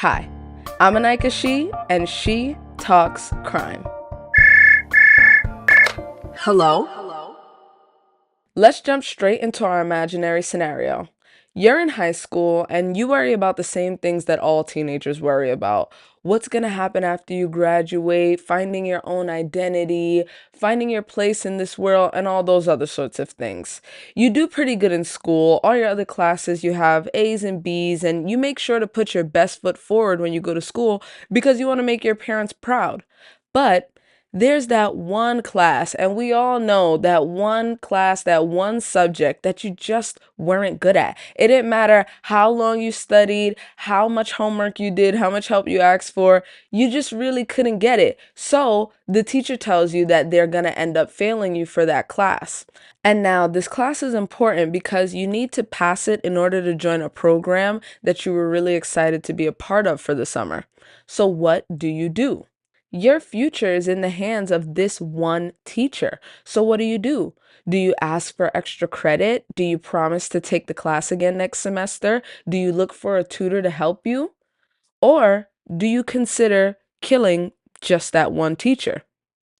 Hi, I'm Anika She, and she talks crime. Hello? Let's jump straight into our imaginary scenario. You're in high school and you worry about the same things that all teenagers worry about. What's going to happen after you graduate, finding your own identity, finding your place in this world, and all those other sorts of things. You do pretty good in school. All your other classes, you have A's and B's, and you make sure to put your best foot forward when you go to school because you want to make your parents proud. But there's that one class, and we all know that one class, that one subject that you just weren't good at. It didn't matter how long you studied, how much homework you did, how much help you asked for, you just really couldn't get it. So the teacher tells you that they're going to end up failing you for that class. And now this class is important because you need to pass it in order to join a program that you were really excited to be a part of for the summer. So what do you do? Your future is in the hands of this one teacher. So what do? Do you ask for extra credit? Do you promise to take the class again next semester? Do you look for a tutor to help you? Or do you consider killing just that one teacher?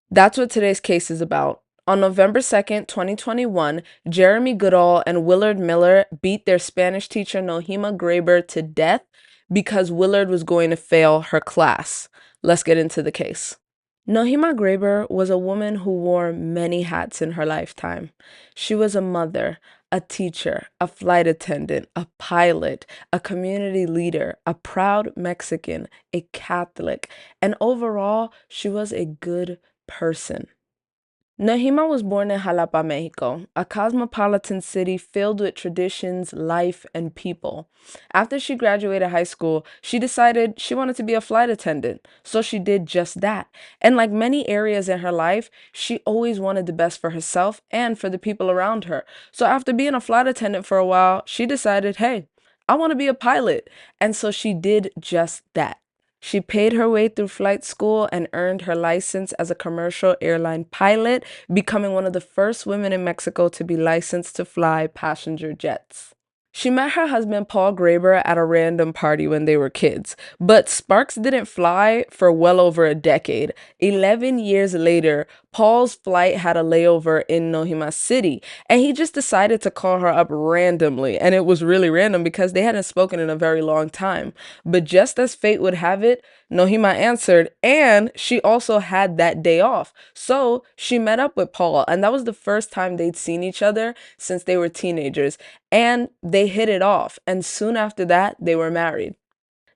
That's what today's case is about. On November 2nd, 2021, Jeremy Goodale and Willard Miller beat their Spanish teacher Nohema Graber to death because Willard was going to fail her class. Let's get into the case. Nohema Graber was a woman who wore many hats in her lifetime. She was a mother, a teacher, a flight attendant, a pilot, a community leader, a proud Mexican, a Catholic, and overall, she was a good person. Nohema was born in Jalapa, Mexico, a cosmopolitan city filled with traditions, life, and people. After she graduated high school, she decided she wanted to be a flight attendant, so she did just that. And like many areas in her life, she always wanted the best for herself and for the people around her. So after being a flight attendant for a while, she decided, hey, I want to be a pilot. And so she did just that. She paid her way through flight school and earned her license as a commercial airline pilot, becoming one of the first women in Mexico to be licensed to fly passenger jets. She met her husband Paul Graber at a random party when they were kids, but sparks didn't fly for well over a decade. 11 years later, Paul's flight had a layover in Nohema City, and he just decided to call her up randomly. And it was really random because they hadn't spoken in a very long time. But just as fate would have it, Nohema answered, and she also had that day off. So she met up with Paul, and that was the first time they'd seen each other since they were teenagers. And they hit it off, and soon after that, they were married.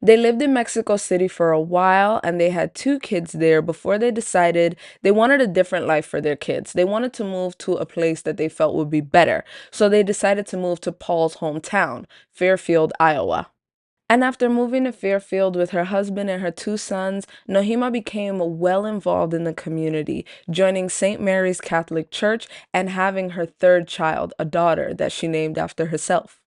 They lived in Mexico City for a while and they had two kids there before they decided they wanted a different life for their kids. They wanted to move to a place that they felt would be better. So they decided to move to Paul's hometown, Fairfield, Iowa. And after moving to Fairfield with her husband and her two sons, Nohema became well involved in the community, joining St. Mary's Catholic Church and having her third child, a daughter that she named after herself.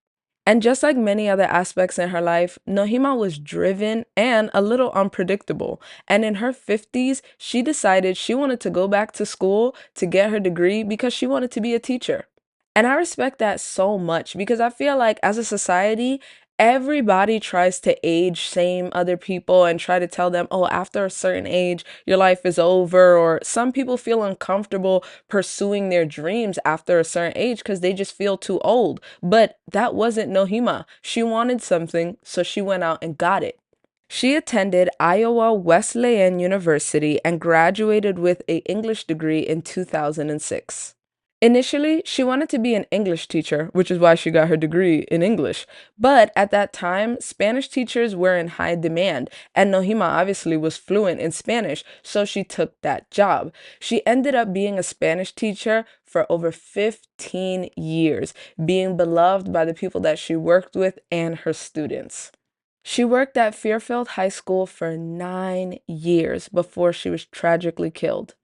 And just like many other aspects in her life, Nohema was driven and a little unpredictable. And in her 50s, she decided she wanted to go back to school to get her degree because she wanted to be a teacher. And I respect that so much because I feel like as a society, everybody tries to age shame other people and try to tell them, oh, after a certain age, your life is over. Or some people feel uncomfortable pursuing their dreams after a certain age because they just feel too old. But that wasn't Nohema. She wanted something, so she went out and got it. She attended Iowa Wesleyan University and graduated with an English degree in 2006. Initially, she wanted to be an English teacher, which is why she got her degree in English. But at that time, Spanish teachers were in high demand, and Nohema obviously was fluent in Spanish, so she took that job. She ended up being a Spanish teacher for over 15 years, being beloved by the people that she worked with and her students. She worked at Fairfield High School for 9 years before she was tragically killed.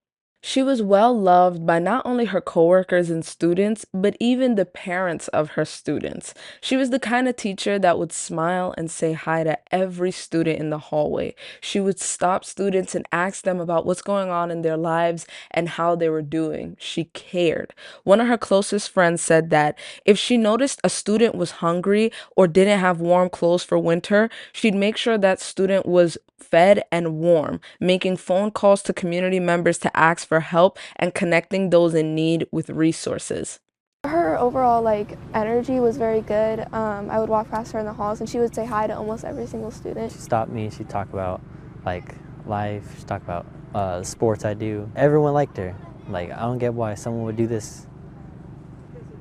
She was well loved by not only her coworkers and students, but even the parents of her students. She was the kind of teacher that would smile and say hi to every student in the hallway. She would stop students and ask them about what's going on in their lives and how they were doing. She cared. One of her closest friends said that if she noticed a student was hungry or didn't have warm clothes for winter, she'd make sure that student was fed and warm, making phone calls to community members to ask for help and connecting those in need with resources. Her overall energy was very good. I would walk past her in the halls and she would say hi to almost every single student. She stopped me, she'd talk about like life, she'd talk about the sports I do. Everyone liked her. Like, I don't get why someone would do this.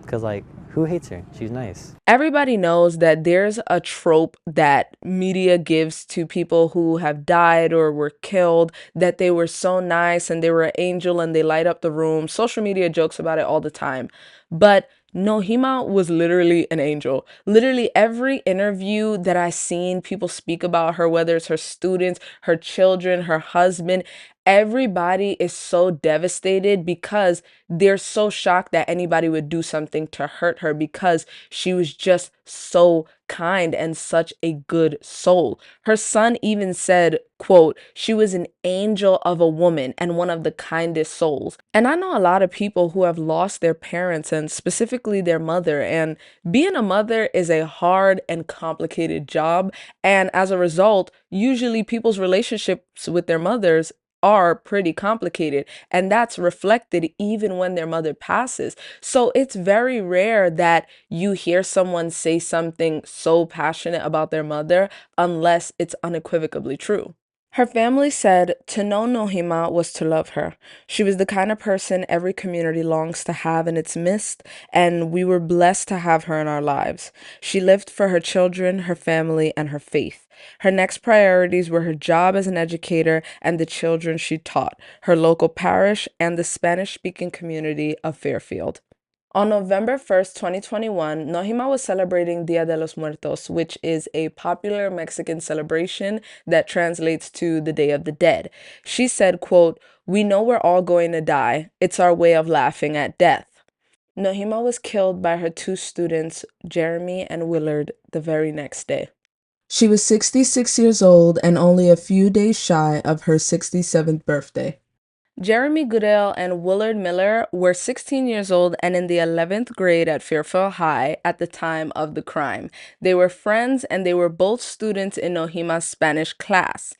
Cause like, who hates her? She's nice. Everybody knows that there's a trope that media gives to people who have died or were killed, that they were so nice and they were an angel and they light up the room. Social media jokes about it all the time. But Nohema was literally an angel. Literally every interview that I've seen, people speak about her, whether it's her students, her children, her husband, everybody is so devastated because they're so shocked that anybody would do something to hurt her because she was just so kind and such a good soul. Her son even said, quote, she was an angel of a woman and one of the kindest souls. And I know a lot of people who have lost their parents and specifically their mother. And being a mother is a hard and complicated job. And as a result, usually people's relationships with their mothers are pretty complicated, and that's reflected even when their mother passes. So it's very rare that you hear someone say something so passionate about their mother unless it's unequivocally true. Her family said to know Nohema was to love her. She was the kind of person every community longs to have in its midst, and we were blessed to have her in our lives. She lived for her children, her family, and her faith. Her next priorities were her job as an educator and the children she taught, her local parish, and the Spanish-speaking community of Fairfield. On November 1st, 2021, Nohema was celebrating Dia de los Muertos, which is a popular Mexican celebration that translates to the Day of the Dead. She said, quote, we know we're all going to die. It's our way of laughing at death. Nohema was killed by her two students, Jeremy and Willard, the very next day. She was 66 years old and only a few days shy of her 67th birthday. Jeremy Goodale and Willard Miller were 16 years old and in the 11th grade at Fairfield High at the time of the crime. They were friends and they were both students in Nohema's Spanish class.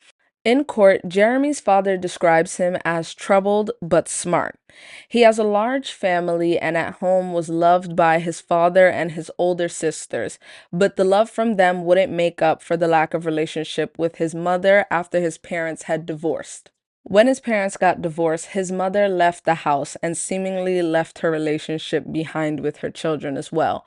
In court, Jeremy's father describes him as troubled but smart. He has a large family and at home was loved by his father and his older sisters, but the love from them wouldn't make up for the lack of relationship with his mother after his parents had divorced. When his parents got divorced, his mother left the house and seemingly left her relationship behind with her children as well.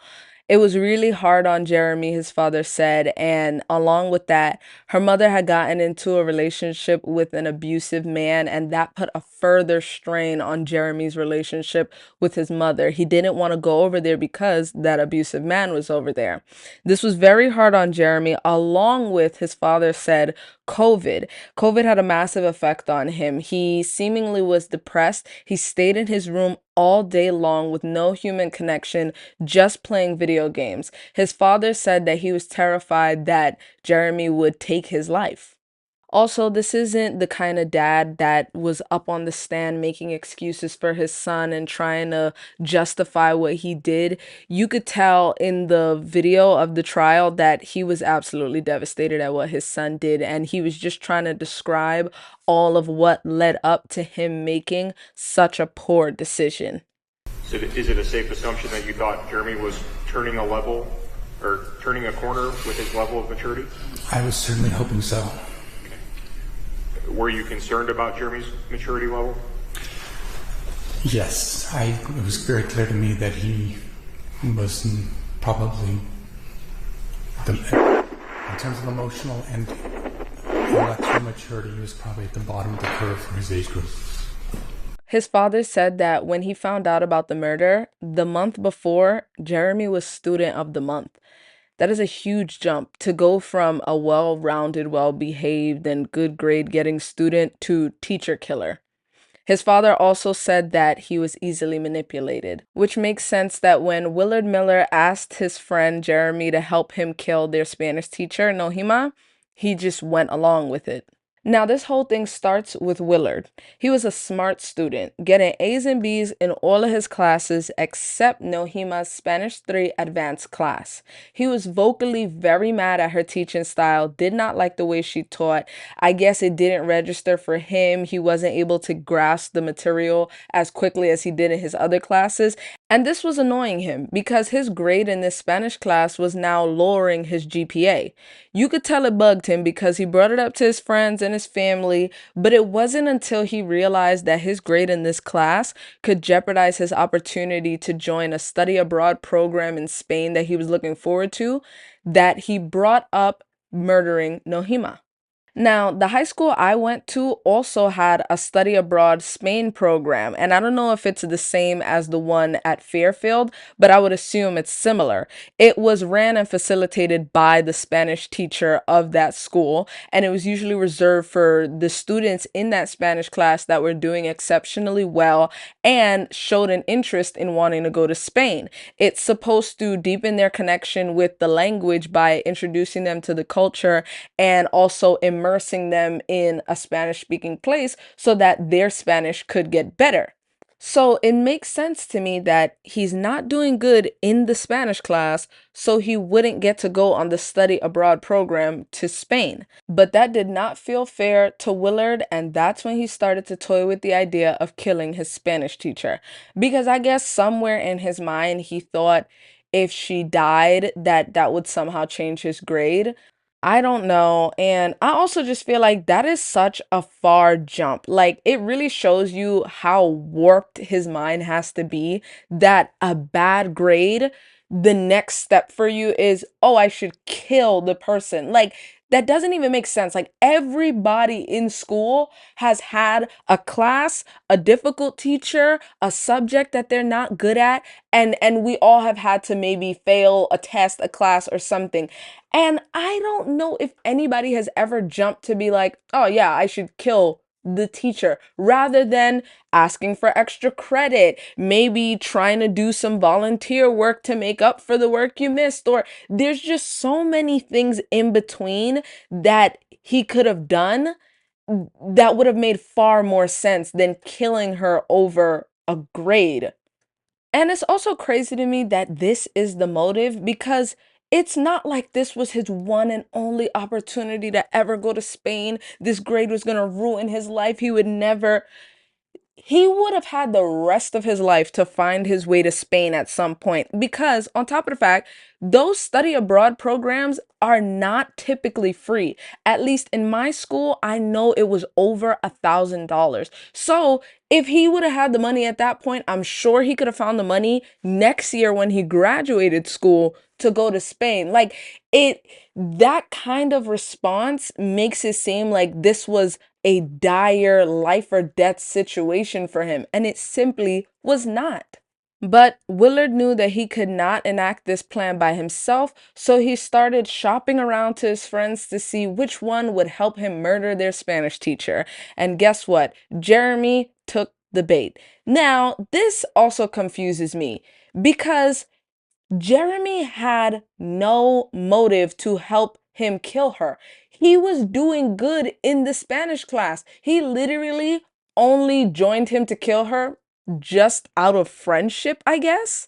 It was really hard on Jeremy, his father said, and along with that, her mother had gotten into a relationship with an abusive man, and that put a further strain on Jeremy's relationship with his mother. He didn't want to go over there because that abusive man was over there. This was very hard on Jeremy, along with, his father said, COVID. COVID had a massive effect on him. He seemingly was depressed. He stayed in his room all day long with no human connection, just playing video games. His father said that he was terrified that Jeremy would take his life. Also, this isn't the kind of dad that was up on the stand making excuses for his son and trying to justify what he did. You could tell in the video of the trial that he was absolutely devastated at what his son did, and he was just trying to describe all of what led up to him making such a poor decision. So is it a safe assumption that you thought Jeremy was turning a level or turning a corner with his level of maturity? I was certainly hoping so. Were you concerned about Jeremy's maturity level? Yes, it was very clear to me that he was probably, in terms of emotional and intellectual maturity, he was probably at the bottom of the curve for his age group. His father said that when he found out about the murder, the month before, Jeremy was student of the month. That is a huge jump to go from a well-rounded, well-behaved, and good grade-getting student to teacher killer. His father also said that he was easily manipulated, which makes sense that when Willard Miller asked his friend Jeremy to help him kill their Spanish teacher, Nohema, he just went along with it. Now, this whole thing starts with Willard. He was a smart student, getting A's and B's in all of his classes except Nohema's Spanish 3 advanced class. He was vocally very mad at her teaching style, did not like the way she taught. I guess it didn't register for him. He wasn't able to grasp the material as quickly as he did in his other classes. And this was annoying him because his grade in this Spanish class was now lowering his GPA. You could tell it bugged him because he brought it up to his friends and his family, but it wasn't until he realized that his grade in this class could jeopardize his opportunity to join a study abroad program in Spain that he was looking forward to that he brought up murdering Nohema. Now, the high school I went to also had a study abroad Spain program, and I don't know if it's the same as the one at Fairfield, but I would assume it's similar. It was ran and facilitated by the Spanish teacher of that school, and it was usually reserved for the students in that Spanish class that were doing exceptionally well and showed an interest in wanting to go to Spain. It's supposed to deepen their connection with the language by introducing them to the culture and also immersing them in a Spanish-speaking place so that their Spanish could get better. So it makes sense to me that he's not doing good in the Spanish class, so he wouldn't get to go on the study abroad program to Spain. But that did not feel fair to Willard, and that's when he started to toy with the idea of killing his Spanish teacher. Because I guess somewhere in his mind, he thought if she died, that would somehow change his grade. I don't know. And I also just feel like that is such a far jump. Like, it really shows you how warped his mind has to be that a bad grade, the next step for you is, oh, I should kill the person. Like, that doesn't even make sense. Like, everybody in school has had a class, a difficult teacher, a subject that they're not good at, and we all have had to maybe fail a test, a class, or something. And I don't know if anybody has ever jumped to be like, oh yeah, I should kill the teacher, rather than asking for extra credit, maybe trying to do some volunteer work to make up for the work you missed. Or there's just so many things in between that he could have done that would have made far more sense than killing her over a grade. And it's also crazy to me that this is the motive because it's not like this was his one and only opportunity to ever go to Spain. This grade was going to ruin his life. He would have had the rest of his life to find his way to Spain at some point because, on top of the fact, those study abroad programs are not typically free. At least in my school, I know it was over $1,000. So if he would have had the money at that point, I'm sure he could have found the money next year when he graduated school to go to Spain. Like, that kind of response makes it seem like this was a dire life or death situation for him, and it simply was not. But Willard knew that he could not enact this plan by himself, so he started shopping around to his friends to see which one would help him murder their Spanish teacher. And guess what? Jeremy took the bait. Now, this also confuses me because Jeremy had no motive to help him kill her. He was doing good in the Spanish class. He literally only joined him to kill her just out of friendship, I guess.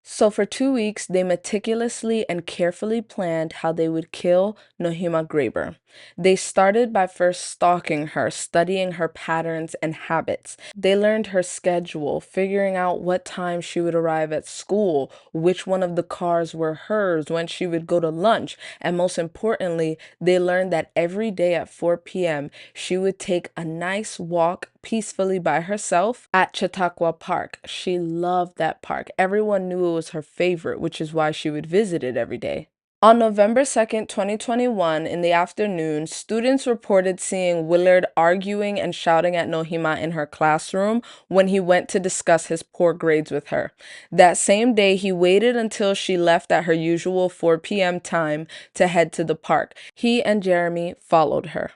So for 2 weeks, they meticulously and carefully planned how they would kill Nohema Graber. They started by first stalking her, studying her patterns and habits. They learned her schedule, figuring out what time she would arrive at school, which one of the cars were hers, when she would go to lunch, and most importantly, they learned that every day at 4 p.m., she would take a nice walk peacefully by herself at Chautauqua Park. She loved that park. Everyone knew it was her favorite, which is why she would visit it every day. On November 2nd, 2021, in the afternoon, students reported seeing Willard arguing and shouting at Nohema in her classroom when he went to discuss his poor grades with her. That same day, he waited until she left at her usual 4 p.m. time to head to the park. He and Jeremy followed her.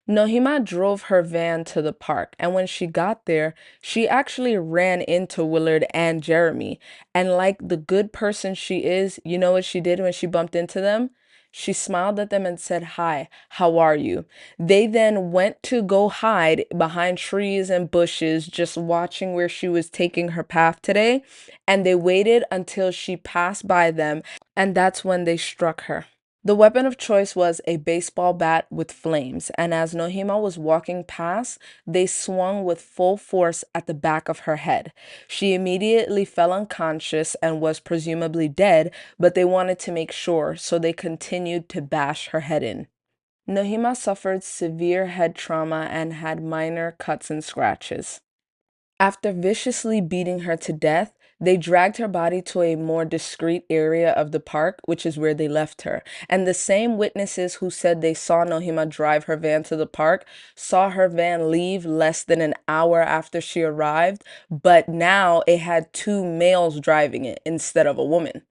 Nohema drove her van to the park, and when she got there, she actually ran into Willard and Jeremy. And like the good person she is, you know what she did when she bumped into them? She smiled at them and said, "Hi, how are you?" They then went to go hide behind trees and bushes, just watching where she was taking her path today. And they waited until she passed by them, and that's when they struck her. The weapon of choice was a baseball bat with flames, and as Nohema was walking past, they swung with full force at the back of her head. She immediately fell unconscious and was presumably dead, but they wanted to make sure, so they continued to bash her head in. Nohema suffered severe head trauma and had minor cuts and scratches. After viciously beating her to death, they dragged her body to a more discreet area of the park, which is where they left her. And the same witnesses who said they saw Nohema drive her van to the park saw her van leave less than an hour after she arrived, but now it had two males driving it instead of a woman.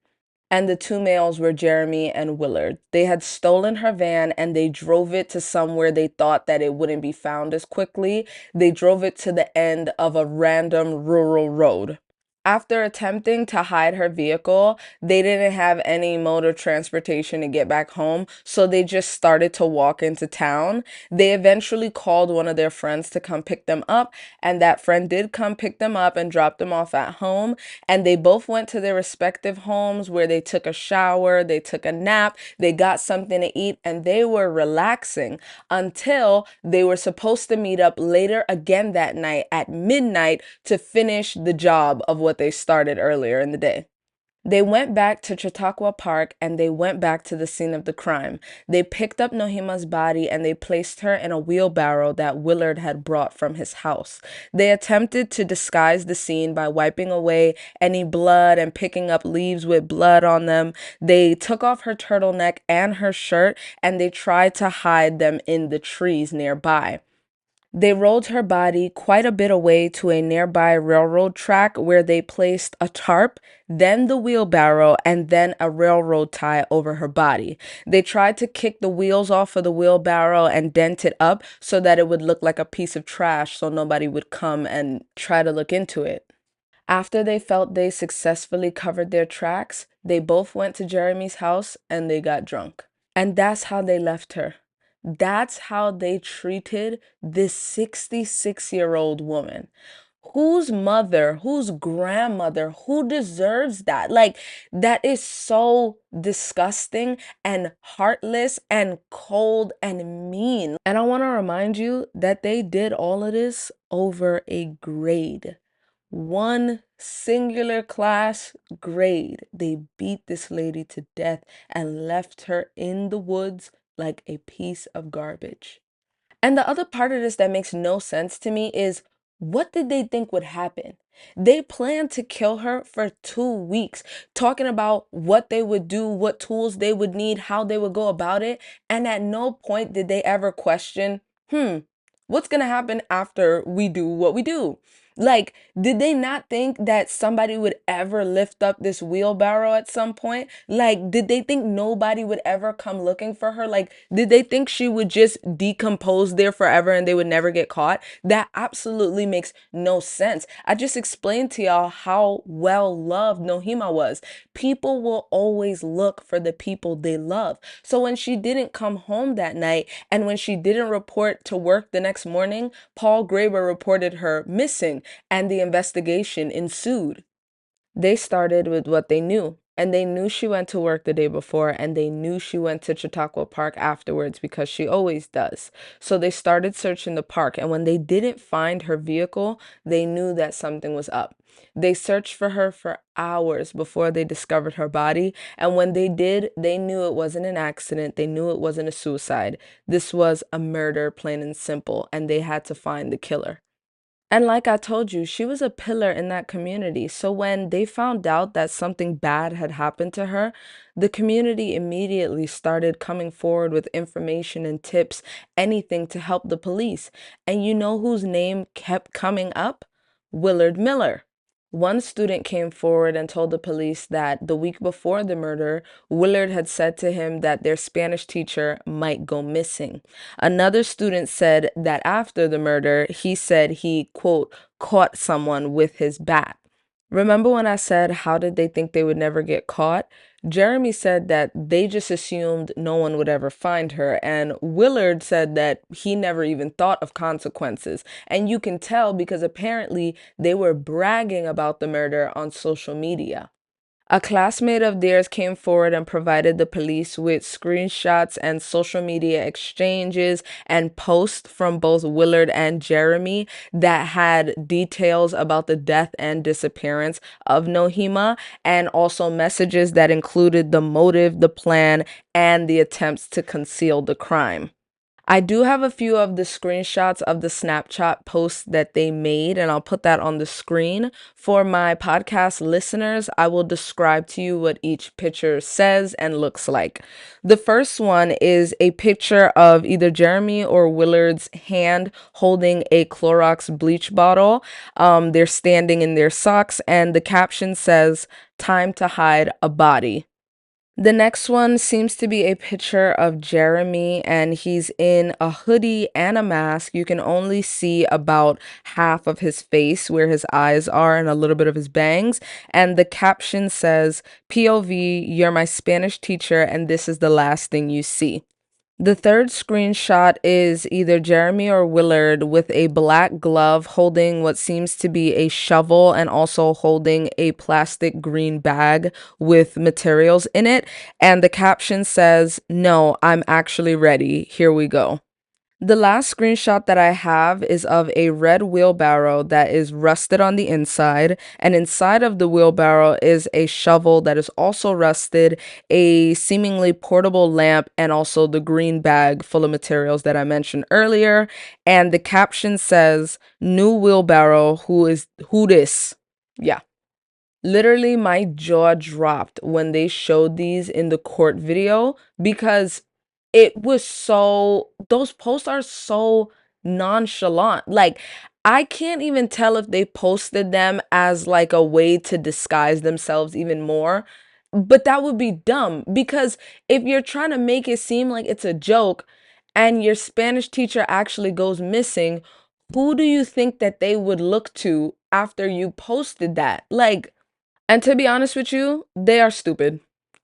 And the two males were Jeremy and Willard. They had stolen her van and they drove it to somewhere they thought that it wouldn't be found as quickly. They drove it to the end of a random rural road. After attempting to hide her vehicle, they didn't have any mode of transportation to get back home, so they just started to walk into town. They eventually called one of their friends to come pick them up, and that friend did come pick them up and drop them off at home. And they both went to their respective homes where they took a shower, they took a nap, they got something to eat, and they were relaxing until they were supposed to meet up later again that night at midnight to finish the job of what they started earlier in the day. They went back to Chautauqua Park and they went back to the scene of the crime. They picked up Nohema's body and they placed her in a wheelbarrow that Willard had brought from his house. They attempted to disguise the scene by wiping away any blood and picking up leaves with blood on them. They took off her turtleneck and her shirt and they tried to hide them in the trees nearby. They rolled her body quite a bit away to a nearby railroad track where they placed a tarp, then the wheelbarrow, and then a railroad tie over her body. They tried to kick the wheels off of the wheelbarrow and dent it up so that it would look like a piece of trash so nobody would come and try to look into it. After they felt they successfully covered their tracks, they both went to Jeremy's house and they got drunk. And that's how they left her. That's how they treated this 66-year-old woman. Whose mother, whose grandmother, who deserves that? Like, that is so disgusting and heartless and cold and mean. And I want to remind you that they did all of this over a grade. One singular class grade. They beat this lady to death and left her in the woods like a piece of garbage. And the other part of this that makes no sense to me is, what did they think would happen? They planned to kill her for 2 weeks, talking about what they would do, what tools they would need, how they would go about it. And at no point did they ever question, what's going to happen after we do what we do? Like, did they not think that somebody would ever lift up this wheelbarrow at some point? Like, did they think nobody would ever come looking for her? Like, did they think she would just decompose there forever and they would never get caught? That absolutely makes no sense. I just explained to y'all how well loved Nohema was. People will always look for the people they love. So when she didn't come home that night and when she didn't report to work the next morning, Paul Graber reported her missing and the investigation ensued. They started with what they knew, and they knew she went to work the day before, and they knew she went to Chautauqua Park afterwards because she always does. So they started searching the park, and when they didn't find her vehicle, they knew that something was up. They searched for her for hours before they discovered her body, and when they did, they knew it wasn't an accident. They knew it wasn't a suicide. This was a murder, plain and simple, and they had to find the killer. And like I told you, she was a pillar in that community. So when they found out that something bad had happened to her, the community immediately started coming forward with information and tips, anything to help the police. And you know whose name kept coming up? Willard Miller. One student came forward and told the police that the week before the murder, Willard had said to him that their Spanish teacher might go missing. Another student said that after the murder, he said he, quote, caught someone with his bat. Remember when I said, how did they think they would never get caught? Jeremy said that they just assumed no one would ever find her, and Willard said that he never even thought of consequences. And you can tell because apparently they were bragging about the murder on social media. A classmate of theirs came forward and provided the police with screenshots and social media exchanges and posts from both Willard and Jeremy that had details about the death and disappearance of Nohema, and also messages that included the motive, the plan, and the attempts to conceal the crime. I do have a few of the screenshots of the Snapchat posts that they made, and I'll put that on the screen. For my podcast listeners, I will describe to you what each picture says and looks like. The first one is a picture of either Jeremy or Willard's hand holding a Clorox bleach bottle. They're standing in their socks, and the caption says, "Time to hide a body." The next one seems to be a picture of Jeremy, and he's in a hoodie and a mask. You can only see about half of his face where his eyes are and a little bit of his bangs. And the caption says, "POV, you're my Spanish teacher, and this is the last thing you see." The third screenshot is either Jeremy or Willard with a black glove holding what seems to be a shovel and also holding a plastic green bag with materials in it. And the caption says, "No, I'm actually ready. Here we go." The last screenshot that I have is of a red wheelbarrow that is rusted on the inside, and inside of the wheelbarrow is a shovel that is also rusted, a seemingly portable lamp, and also the green bag full of materials that I mentioned earlier. And the caption says, "New wheelbarrow, who this?" Yeah. Literally, my jaw dropped when they showed these in the court video because those posts are so nonchalant. Like, I can't even tell if they posted them as like a way to disguise themselves even more. But that would be dumb because if you're trying to make it seem like it's a joke and your Spanish teacher actually goes missing, who do you think that they would look to after you posted that? Like, and to be honest with you, they are stupid.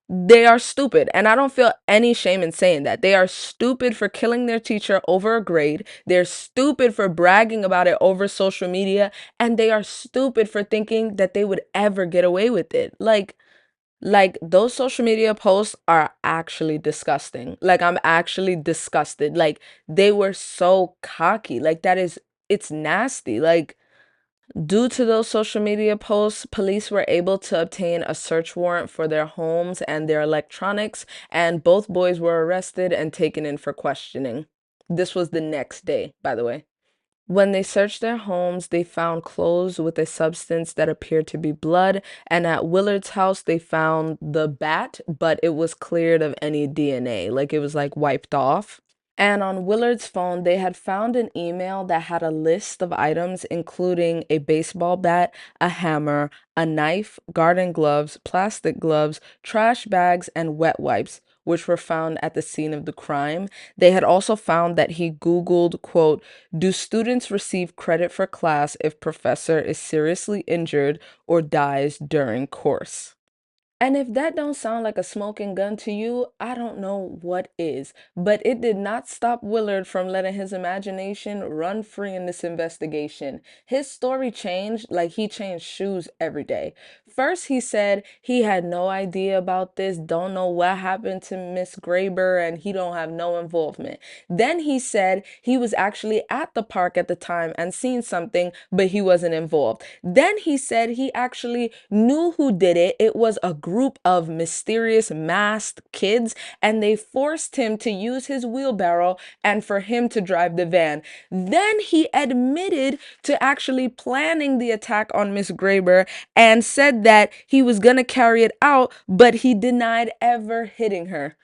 They are stupid. And I don't feel any shame in saying that. They are stupid for killing their teacher over a grade. They're stupid for bragging about it over social media. And they are stupid for thinking that they would ever get away with it. Like those social media posts are actually disgusting. Like, I'm actually disgusted. Like, they were so cocky. Like, it's nasty. Like, due to those social media posts, police were able to obtain a search warrant for their homes and their electronics, and both boys were arrested and taken in for questioning. This was the next day, by the way. When they searched their homes, they found clothes with a substance that appeared to be blood, and at Willard's house, they found the bat, but it was cleared of any DNA, like it was like wiped off. And on Willard's phone, they had found an email that had a list of items, including a baseball bat, a hammer, a knife, garden gloves, plastic gloves, trash bags, and wet wipes, which were found at the scene of the crime. They had also found that he Googled, quote, "Do students receive credit for class if professor is seriously injured or dies during course?" And if that don't sound like a smoking gun to you, I don't know what is. But it did not stop Willard from letting his imagination run free in this investigation. His story changed like he changed shoes every day. First, he said he had no idea about this, don't know what happened to Miss Graber, and he don't have no involvement. Then he said he was actually at the park at the time and seen something, but he wasn't involved. Then he said he actually knew who did it. It was a group of mysterious masked kids, and they forced him to use his wheelbarrow and for him to drive the van. Then he admitted to actually planning the attack on Miss Graber and said that he was going to carry it out, but he denied ever hitting her.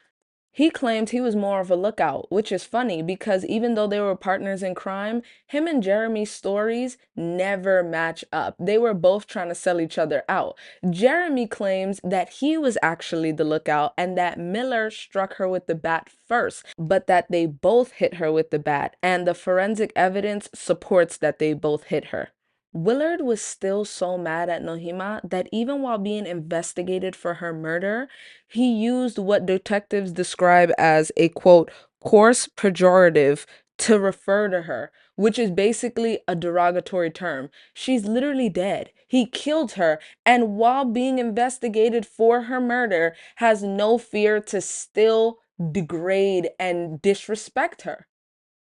He claimed he was more of a lookout, which is funny because even though they were partners in crime, him and Jeremy's stories never match up. They were both trying to sell each other out. Jeremy claims that he was actually the lookout and that Miller struck her with the bat first, but that they both hit her with the bat, and the forensic evidence supports that they both hit her. Willard was still so mad at Nohema that even while being investigated for her murder, he used what detectives describe as a quote, coarse pejorative to refer to her, which is basically a derogatory term. She's literally dead. He killed her, and while being investigated for her murder, has no fear to still degrade and disrespect her.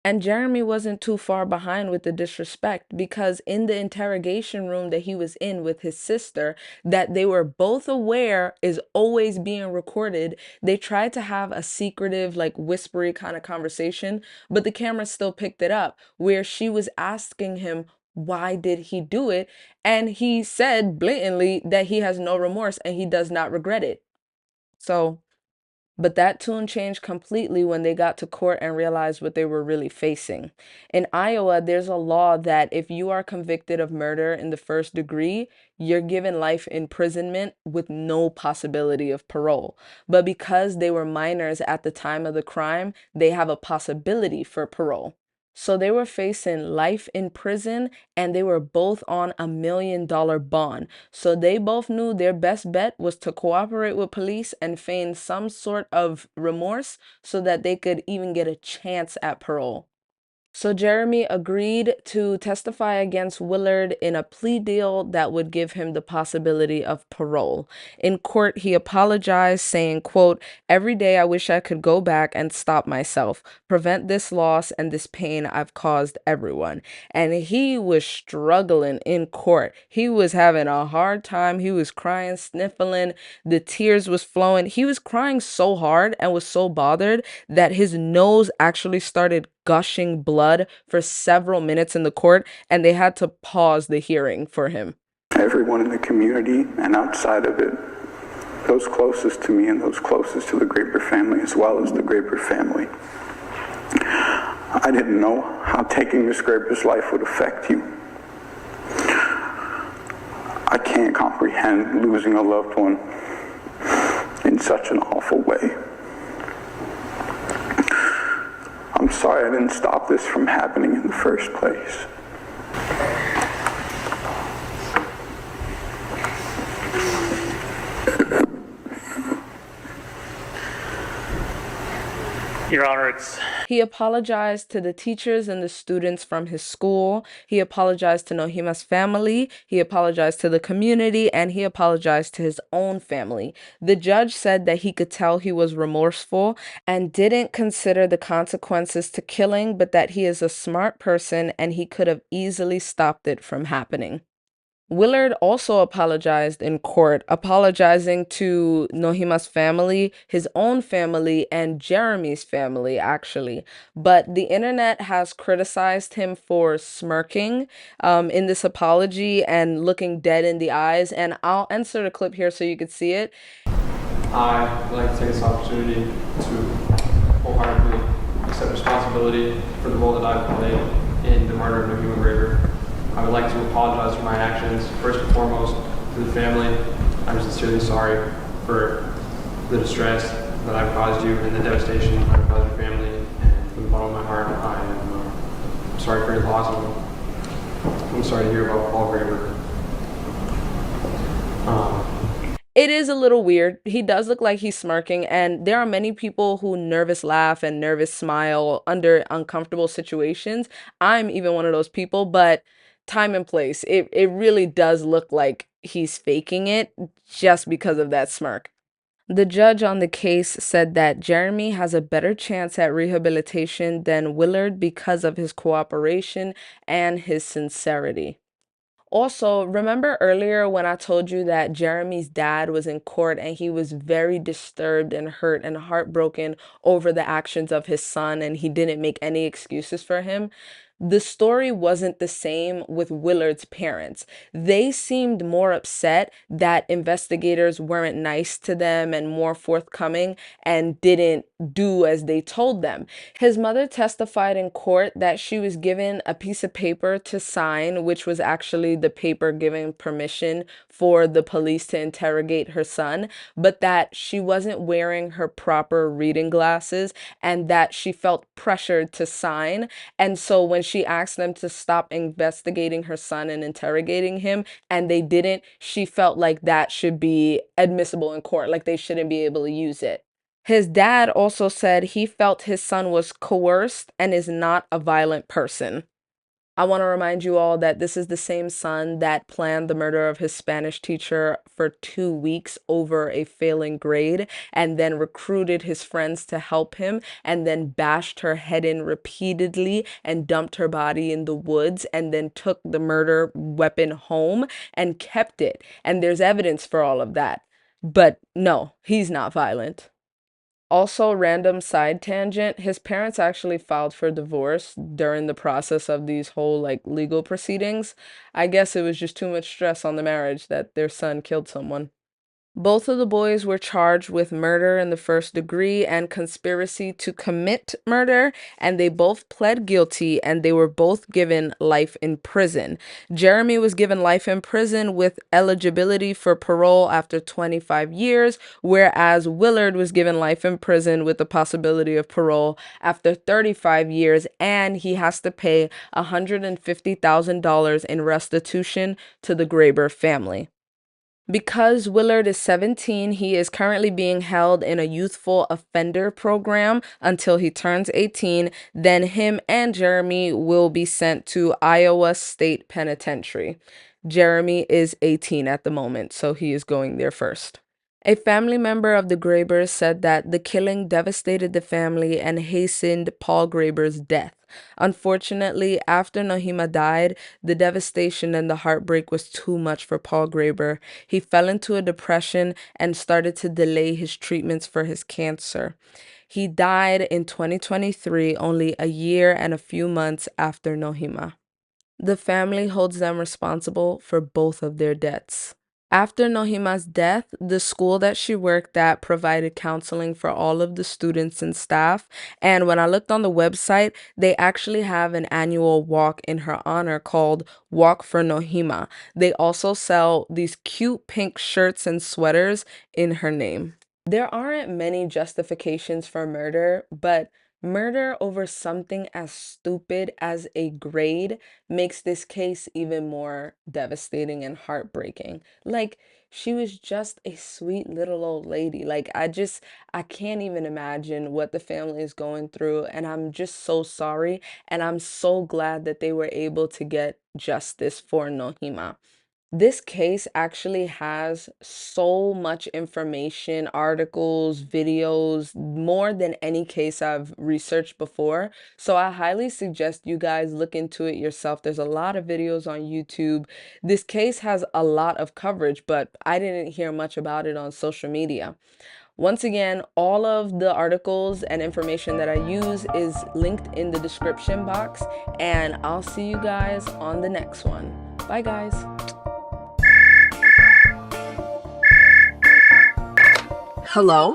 And Jeremy wasn't too far behind with the disrespect because in the interrogation room that he was in with his sister, that they were both aware is always being recorded, they tried to have a secretive, like whispery kind of conversation, but the camera still picked it up where she was asking him, why did he do it? And he said blatantly that he has no remorse and he does not regret it. But that tune changed completely when they got to court and realized what they were really facing. In Iowa, there's a law that if you are convicted of murder in the first degree, you're given life imprisonment with no possibility of parole. But because they were minors at the time of the crime, they have a possibility for parole. So they were facing life in prison and they were both on $1 million bond. So they both knew their best bet was to cooperate with police and feign some sort of remorse so that they could even get a chance at parole. So Jeremy agreed to testify against Willard in a plea deal that would give him the possibility of parole. In court, he apologized, saying, quote, "Every day I wish I could go back and stop myself, prevent this loss and this pain I've caused everyone." And he was struggling in court. He was having a hard time. He was crying, sniffling. The tears was flowing. He was crying so hard and was so bothered that his nose actually started gushing blood for several minutes in the court, and they had to pause the hearing for him. Everyone in the community and outside of it, those closest to me and those closest to the Graber family, as well as the Graber family, I didn't know how taking Miss Graber's life would affect you. I can't comprehend losing a loved one in such an awful way. I'm sorry I didn't stop this from happening in the first place. Your Honor, He apologized to the teachers and the students from his school. He apologized to Nohema's family. He apologized to the community, and he apologized to his own family. The judge said that he could tell he was remorseful and didn't consider the consequences to killing, but that he is a smart person and he could have easily stopped it from happening. Willard also apologized in court, apologizing to Nohema's family, his own family, and Jeremy's family, actually. But the internet has criticized him for smirking in this apology and looking dead in the eyes. And I'll insert a clip here so you can see it. I'd like to take this opportunity to wholeheartedly accept responsibility for the role that I've played in the murder of Nohema Graber. I would like to apologize for my actions, first and foremost, to the family. I'm sincerely sorry for the distress that I've caused you and the devastation I've caused your family. And from the bottom of my heart, I am sorry for your loss. I'm sorry to hear about Paul Graber. It is a little weird. He does look like he's smirking, and there are many people who nervous laugh and nervous smile under uncomfortable situations. I'm even one of those people, but time and place, it really does look like he's faking it just because of that smirk. The judge on the case said that Jeremy has a better chance at rehabilitation than Willard because of his cooperation and his sincerity. Also, remember earlier when I told you that Jeremy's dad was in court and he was very disturbed and hurt and heartbroken over the actions of his son and he didn't make any excuses for him? The story wasn't the same with Willard's parents. They seemed more upset that investigators weren't nice to them and more forthcoming and didn't do as they told them. His mother testified in court that she was given a piece of paper to sign, which was actually the paper giving permission for the police to interrogate her son, but that she wasn't wearing her proper reading glasses and that she felt pressured to sign. And so when she asked them to stop investigating her son and interrogating him, and they didn't, she felt like that should be admissible in court, like they shouldn't be able to use it. His dad also said he felt his son was coerced and is not a violent person. I want to remind you all that this is the same son that planned the murder of his Spanish teacher for 2 weeks over a failing grade, and then recruited his friends to help him, and then bashed her head in repeatedly and dumped her body in the woods, and then took the murder weapon home and kept it. And there's evidence for all of that. But no, he's not violent. Also, random side tangent, his parents actually filed for divorce during the process of these whole legal proceedings. I guess it was just too much stress on the marriage that their son killed someone. Both of the boys were charged with murder in the first degree and conspiracy to commit murder, and they both pled guilty, and they were both given life in prison. Jeremy was given life in prison with eligibility for parole after 25 years, whereas Willard was given life in prison with the possibility of parole after 35 years, and he has to pay $150,000 in restitution to the Graber family. Because Willard is 17, he is currently being held in a youthful offender program until he turns 18. Then him and Jeremy will be sent to Iowa State Penitentiary. Jeremy is 18 at the moment, so he is going there first. A family member of the Grabers said that the killing devastated the family and hastened Paul Graber's death. Unfortunately, after Nohema died, the devastation and the heartbreak was too much for Paul Graber. He fell into a depression and started to delay his treatments for his cancer. He died in 2023, only a year and a few months after Nohema. The family holds them responsible for both of their deaths. After Nohema's death, the school that she worked at provided counseling for all of the students and staff. And when I looked on the website, they actually have an annual walk in her honor called Walk for Nohema. They also sell these cute pink shirts and sweaters in her name. There aren't many justifications for murder, but murder over something as stupid as a grade makes this case even more devastating and heartbreaking. She was just a sweet little old lady. I can't even imagine what the family is going through, and I'm just so sorry, and I'm so glad that they were able to get justice for Nohema. This case actually has so much information, articles, videos, more than any case I've researched before. So I highly suggest you guys look into it yourself. There's a lot of videos on YouTube. This case has a lot of coverage, but I didn't hear much about it on social media. Once again, all of the articles and information that I use is linked in the description box, and I'll see you guys on the next one. Bye, guys. Hello?